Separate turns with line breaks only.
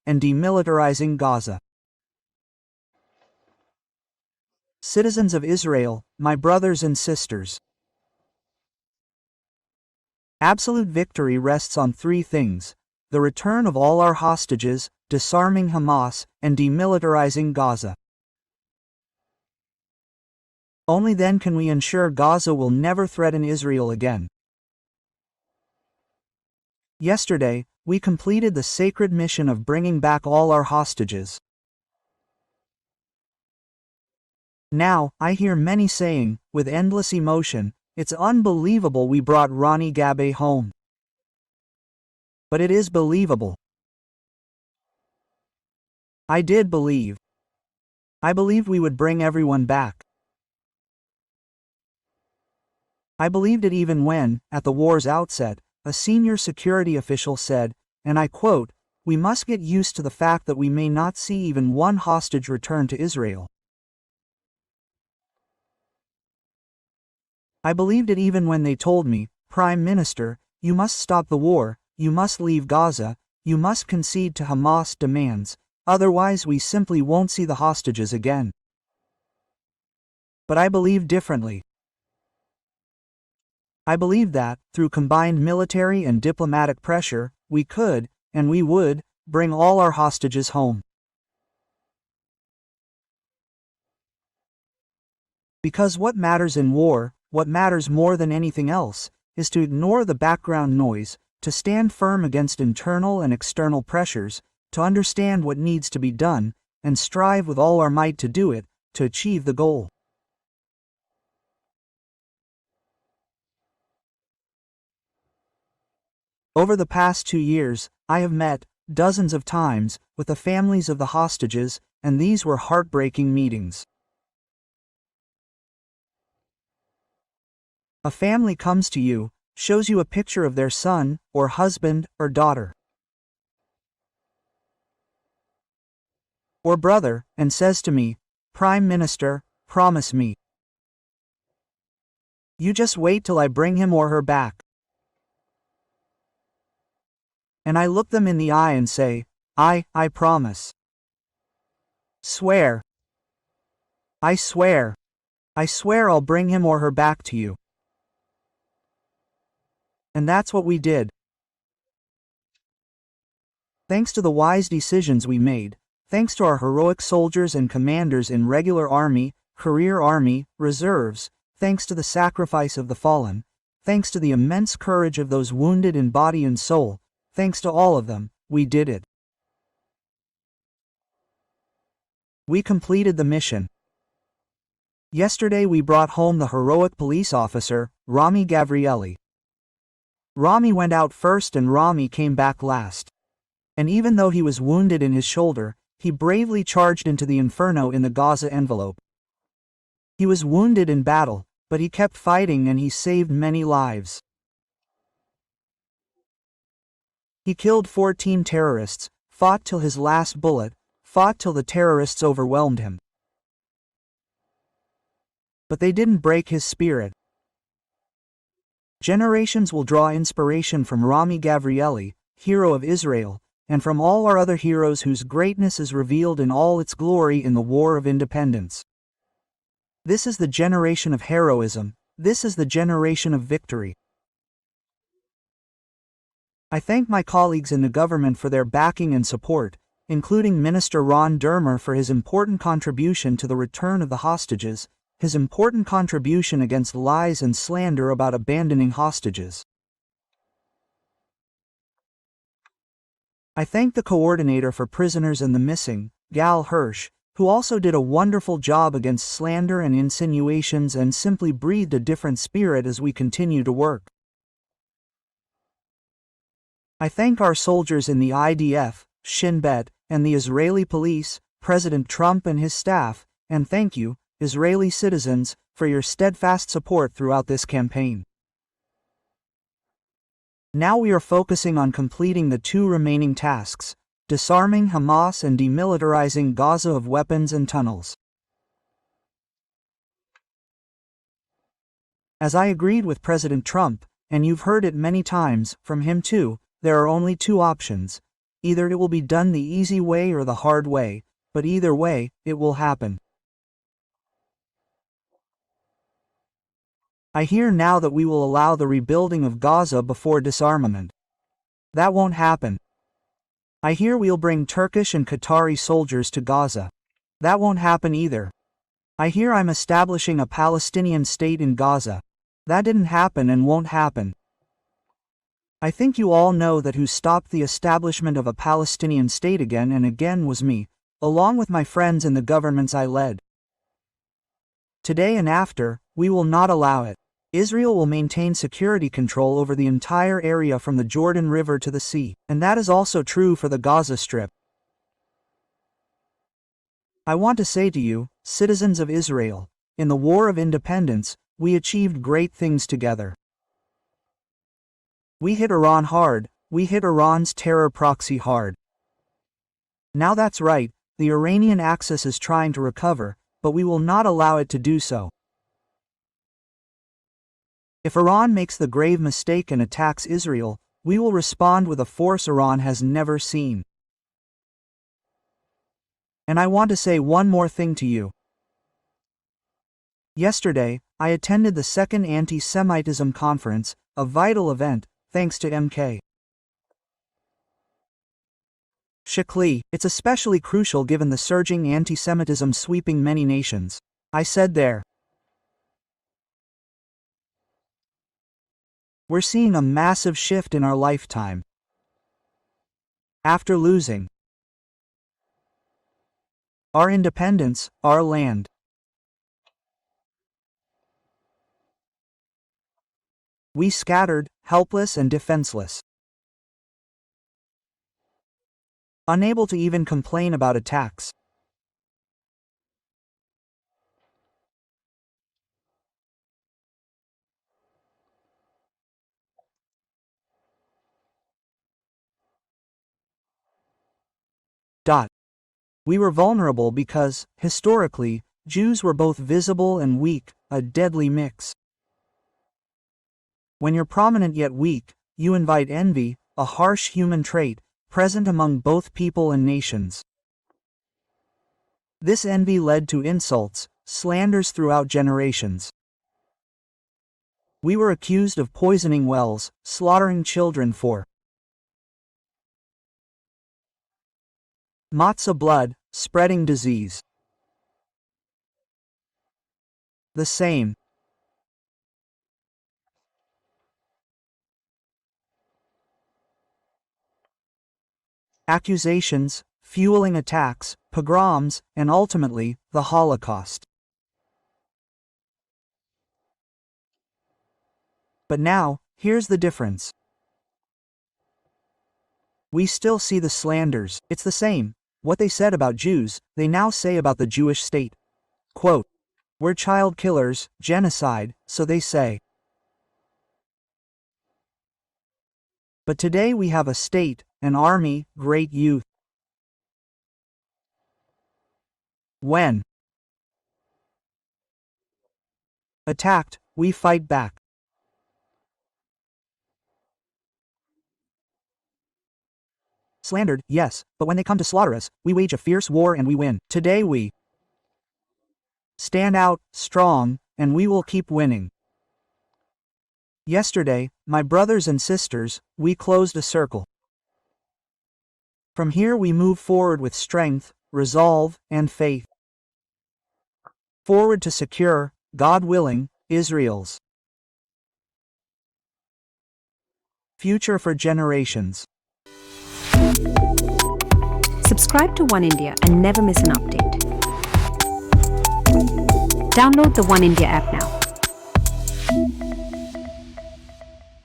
and demilitarizing Gaza. Citizens of Israel, my brothers and sisters. Absolute victory rests on three things: the return of all our hostages, disarming Hamas, and demilitarizing Gaza. Only then can we ensure Gaza will never threaten Israel again. Yesterday, we completed the sacred mission of bringing back all our hostages. Now, I hear many saying, with endless emotion, "It's unbelievable we brought Ronnie Gabe home." But it is believable. I did believe. I believed we would bring everyone back. I believed it even when, at the war's outset, a senior security official said, and I quote, "We must get used to the fact that we may not see even one hostage returned to Israel." I believed it even when they told me, "Prime Minister, you must stop the war, you must leave Gaza, you must concede to Hamas demands, otherwise we simply won't see the hostages again." But I believe differently. I believe that, through combined military and diplomatic pressure, we could, and we would, bring all our hostages home. Because what matters in war, what matters more than anything else, is to ignore the background noise, to stand firm against internal and external pressures, to understand what needs to be done, and strive with all our might to do it, to achieve the goal. Over the past 2 years, I have met, dozens of times, with the families of the hostages, and these were heartbreaking meetings. A family comes to you, shows you a picture of their son, or husband, or daughter, or brother, and says to me, "Prime Minister, promise me. You just wait till I bring him or her back." And I look them in the eye and say, I promise. Swear. I swear. I swear I'll bring him or her back to you. And that's what we did. Thanks to the wise decisions we made, thanks to our heroic soldiers and commanders in regular army, career army, reserves, thanks to the sacrifice of the fallen, thanks to the immense courage of those wounded in body and soul, thanks to all of them, we did it. We completed the mission. Yesterday we brought home the heroic police officer, Rami Gavrieli. Rami went out first and Rami came back last. And even though he was wounded in his shoulder, he bravely charged into the inferno in the Gaza envelope. He was wounded in battle, but he kept fighting and he saved many lives. He killed 14 terrorists, fought till his last bullet, fought till the terrorists overwhelmed him. But they didn't break his spirit. Generations will draw inspiration from Rami Gavrieli, hero of Israel, and from all our other heroes whose greatness is revealed in all its glory in the War of Independence. This is the generation of heroism, this is the generation of victory. I thank my colleagues in the government for their backing and support, including Minister Ron Dermer for his important contribution to the return of the hostages, his important contribution against lies and slander about abandoning hostages. I thank the coordinator for prisoners and the missing, Gal Hirsch, who also did a wonderful job against slander and insinuations and simply breathed a different spirit as we continue to work. I thank our soldiers in the IDF, Shin Bet, and the Israeli police, President Trump and his staff, and thank you, Israeli citizens, for your steadfast support throughout this campaign. Now we are focusing on completing the 2 remaining tasks, disarming Hamas and demilitarizing Gaza of weapons and tunnels. As I agreed with President Trump, and you've heard it many times from him too, there are only 2 options: Either it will be done the easy way or the hard way, but either way, it will happen. I hear now that we will allow the rebuilding of Gaza before disarmament. That won't happen. I hear we'll bring Turkish and Qatari soldiers to Gaza. That won't happen either. I hear I'm establishing a Palestinian state in Gaza. That didn't happen and won't happen. I think you all know that who stopped the establishment of a Palestinian state again and again was me, along with my friends in the governments I led. Today and after, we will not allow it. Israel will maintain security control over the entire area from the Jordan River to the sea, and that is also true for the Gaza Strip. I want to say to you, citizens of Israel, in the War of Independence, we achieved great things together. We hit Iran hard, we hit Iran's terror proxy hard. Now that's right, the Iranian axis is trying to recover, but we will not allow it to do so. If Iran makes the grave mistake and attacks Israel, we will respond with a force Iran has never seen. And I want to say one more thing to you. Yesterday, I attended the second anti-Semitism conference, a vital event, thanks to MK. Shikli, it's especially crucial given the surging anti-Semitism sweeping many nations. I said there. We're seeing a massive shift in our lifetime. After losing our independence, our land, we scattered, helpless and defenseless. Unable to even complain about attacks. We were vulnerable because, historically, Jews were both visible and weak, a deadly mix. When you're prominent yet weak, you invite envy, a harsh human trait, present among both people and nations. This envy led to insults, slanders throughout generations. We were accused of poisoning wells, slaughtering children for matzah blood, spreading disease. The same. Accusations, fueling attacks, pogroms, and ultimately, the Holocaust. But now, here's the difference. We still see the slanders, it's the same. What they said about Jews, they now say about the Jewish state. Quote, we're child killers, genocide, so they say. But today we have a state, an army, great youth. When attacked, we fight back. Slandered, yes, but when they come to slaughter us, we wage a fierce war and we win. Today we stand out, strong, and we will keep winning. Yesterday, my brothers and sisters, we closed a circle. From here we move forward with strength, resolve, and faith. Forward to secure, God willing, Israel's future for generations.
Subscribe to One India and never miss an update. Download the One India app now.